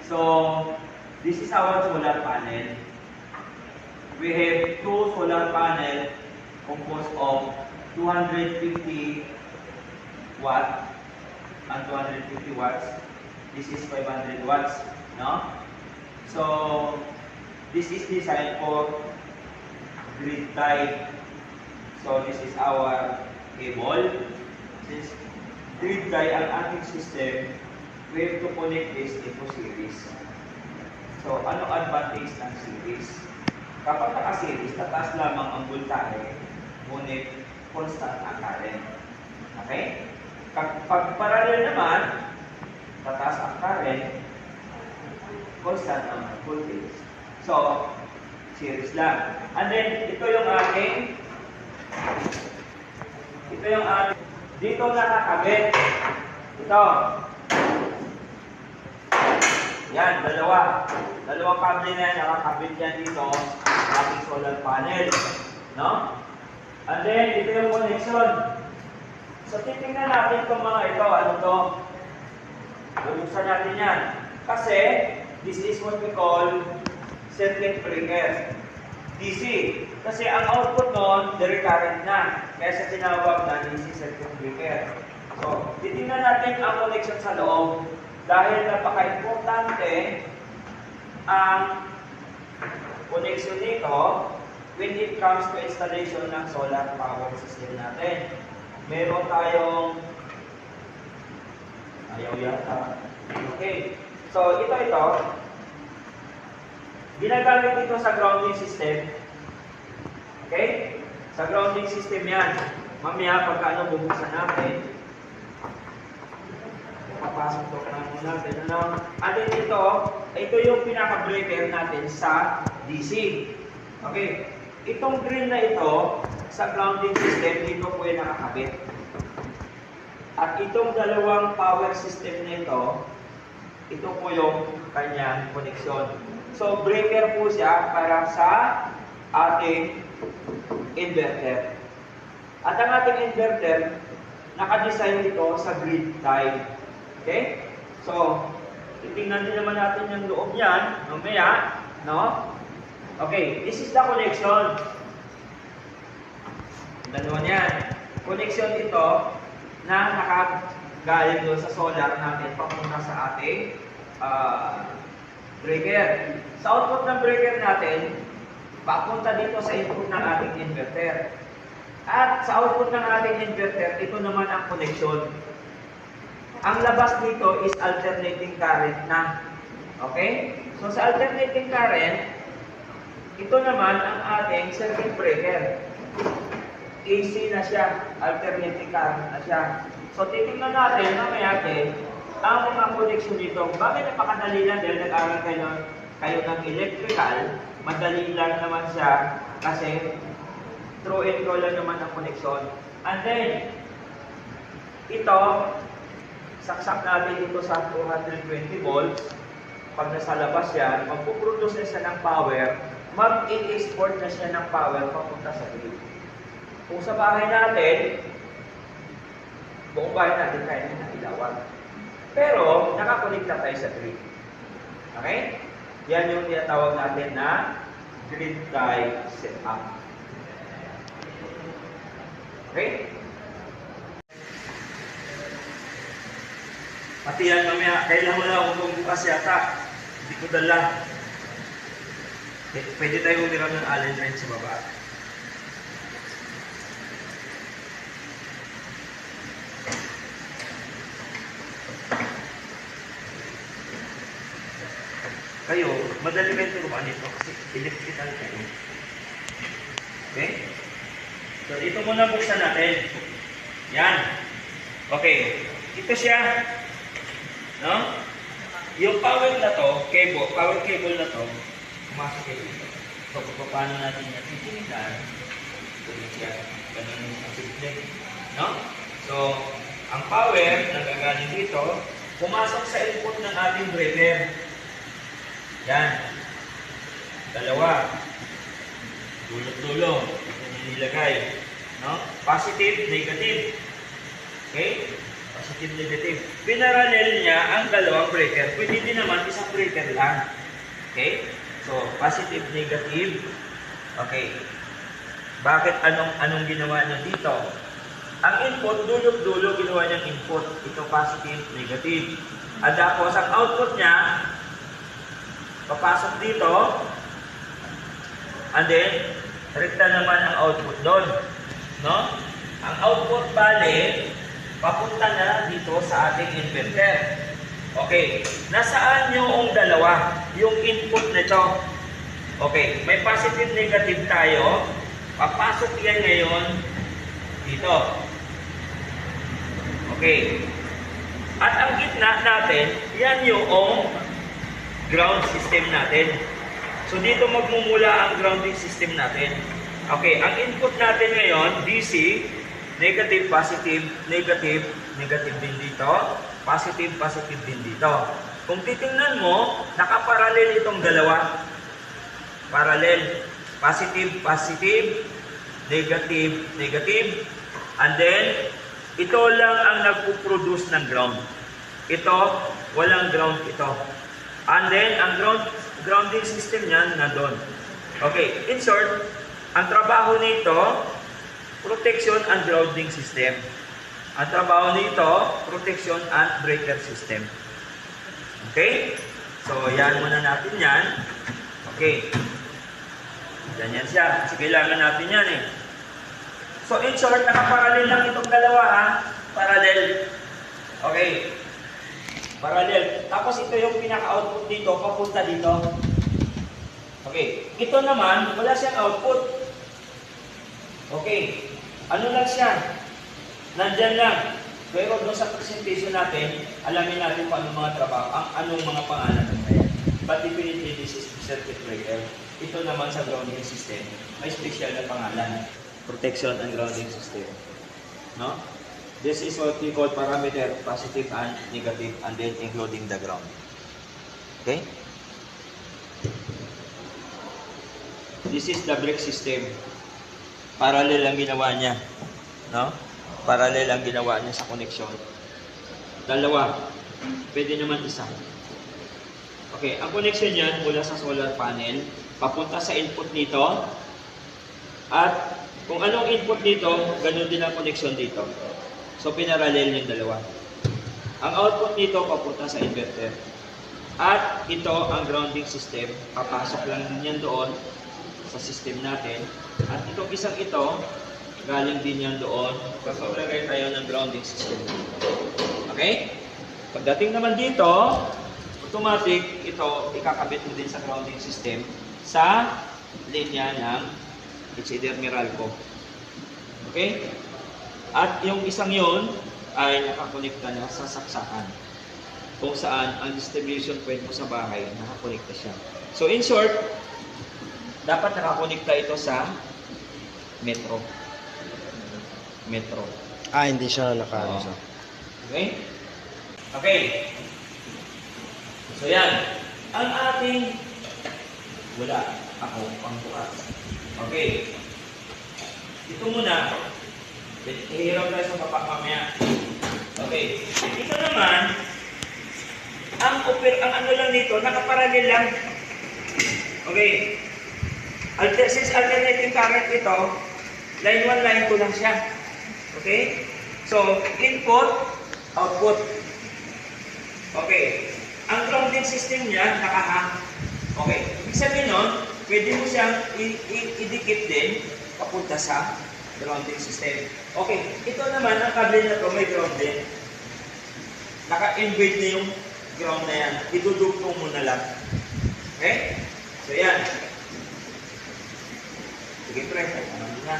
So, this is our solar panel. We have two solar panel composed of 250 watt and 250 watts. This is 500 watts, no? So, this is designed for grid tie. So, this is our cable. Since grid tie ang ating system, we have to connect this into series. So, ano advantage ng series? Kapag naka-series, tataas lamang ang voltahe, ngunit constant ang current. Okay? Kapag parallel naman, tataas ang current, constant ang voltage. So, series lang. And then, ito yung ating dito nakakabit. Ito. Yan, dalawang kable na yan, nakakabit yan dito sa ating solar panel. No? And then, ito yung connection. So, titingnan natin itong mga ito. Ano to? Bubuksan natin yan. Kasi, this is what we call circuit breaker. DC. Kasi ang output nun, direct current na. Kaya sa tinawag na DC circuit breaker. So, titingnan natin ang connection sa loob. Dahil napaka-importante ang connection nito when it comes to installation ng solar power system natin. Meron tayong ayaw yata. Okay. So, ito. Ginagamit ito sa grounding system. Okay? Sa grounding system yan. Mamaya pagka bubuksan natin, papasok ito na muna natin. At then ito yung pinaka-breaker natin sa DC. Okay? Itong green na ito, sa grounding system, dito po yung nakakabit. At itong dalawang power system na ito po yung kanyang connection. So, breaker po siya para sa ating inverter. At ang ating inverter, nakadesign ito sa grid tie. Okay? So, titingnan din naman natin yung loob niyan, mamaya, no? Okay, this is the connection. Dalawa niyan. Connection ito na nakagaling doon sa solar natin papunta sa ating breaker. Sa output ng breaker natin, papunta dito sa input ng ating inverter. At sa output ng ating inverter, ito naman ang connection. Ang labas dito is alternating current na. Okay? So sa alternating current, ito naman ang ating circuit breaker. AC na siya, alternating current na siya. So titingnan natin, mamaya ang mga connection dito. Bakit napakadali lang dahil nag-aral kayo ng electrical, madali lang naman siya kasi through and roll lang naman ang connection. And then, ito, saksak natin ito sa 220 volts. Pag nasa labas yan, magpuproduce na siya ng power, mag-export na siya ng power papunta sa grid. Kung sa bahay natin, buong bahay natin kaya na ilawan. Pero, nakakonekta tayo sa grid. Okay? Yan yung tinatawag natin na grid tie setup. Okay? Pati yan mamaya, kailan mo na kung bukas yata, hindi ko dala. Pwede tayo umiram ng allen wrench sa baba. Kayo, madali kayo turuan ito kasi electrical kayo. Okay? So, ito muna buksan natin. Yan. Okay. Ito siya. No? Yung power na to, power cable na to, pumasok kayo dito. So, paano natin yan? Titinitan. Ito siya. Ganun yung simple. No? So, ang power na gagaling dito, pumasok sa input ng ating breaker. Yan. Dalawa. Dulot-dulong. Ito nilagay. No? Positive, negative. Okay? Positive, negative. Pinarallel niya ang dalawang breaker. Pwede din naman isang breaker lang. Okay? So, positive, negative. Okay. Bakit anong ginawa niya dito? Ang input, dulo-dulo ginawa niyang input. Ito positive, negative. At tapos, ang output niya, papasok dito. And then, rekta naman ang output doon. No? Ang output bale, papunta na dito sa ating inverter. Okay. Nasaan yung dalawa? Yung input nito. Okay. May positive, negative tayo. Papasok yan ngayon dito. Okay. At ang gitna natin, yan yung ground system natin. So dito magmumula ang grounding system natin. Okay, ang input natin ngayon, DC, negative, positive, negative, negative din dito, positive, positive din dito. Kung titingnan mo, nakaparallel itong dalawa. Parallel. Positive, positive, negative, negative. And then, ito lang ang nagpo-produce ng ground. Ito, walang ground ito. And then, ang grounding system niyan nandun. Okay, in short, ang trabaho nito, protection and grounding system. Ang trabaho nito, protection and breaker system. Okay? So, yan muna natin yan. Okay. Ganyan siya. Kasi kailangan natin yan eh. So, in short, nakaparallel lang itong dalawa ha. Parallel. Okay. Parallel. Tapos ito yung pinaka-output dito, papunta dito. Okay. Ito naman, wala siyang output. Okay. Ano lang siya? Nandyan lang. Pero doon sa presentation natin, alamin natin kung anong mga trabaho, anong mga pangalan ng yan. But definitely, this is circuit breaker. Ito naman sa grounding system, may special na pangalan. Protection and grounding system. No? This is what we call parameter, positive and negative, and then including the ground. Okay? This is the brake system. Parallel ang ginawa niya. No? Parallel ang ginawa niya sa connection. Dalawa. Pwede naman isa. Okay, ang connection niyan mula sa solar panel, papunta sa input nito. At kung anong input nito, ganun din ang connection dito. So, pinarallel yung dalawa. Ang output nito, papunta sa inverter. At ito, ang grounding system. Papasok lang din yan doon sa system natin. At itong isang ito, galing din yan doon. Paglagay tayo ng grounding system. Okay? Pagdating naman dito, automatic, ito, ikakabit mo din sa grounding system sa linya ng it's either Meralco. Okay? At yung isang yun ay nakakonekta na sa saksakan. Kung saan ang distribution point mo sa bahay, nakakonekta siya. So in short, dapat nakakonekta ito sa metro. Metro. Ah, hindi siya naka... Okay? Okay. So yan. Ang ating... Wala. Ako, pangbukas. Okay. Ito muna. Ihirap tayo sa baba mamaya. Okay. Ito naman, ang ano lang nito, nakaparallel lang. Okay. Since alternating current ito, line 1, line 2 lang siya. Okay? So, input, output. Okay. Ang grounding system niya, nakahang. Okay. Ibig sabihin nun, pwede mo siyang idikit din papunta sa grounding system. Okay. Ito naman, ang kable na to may ground din. Naka-embed na yung ground na yan. Idudugtong mo na lang. Okay? So, yan. Sige, pre. Ano na?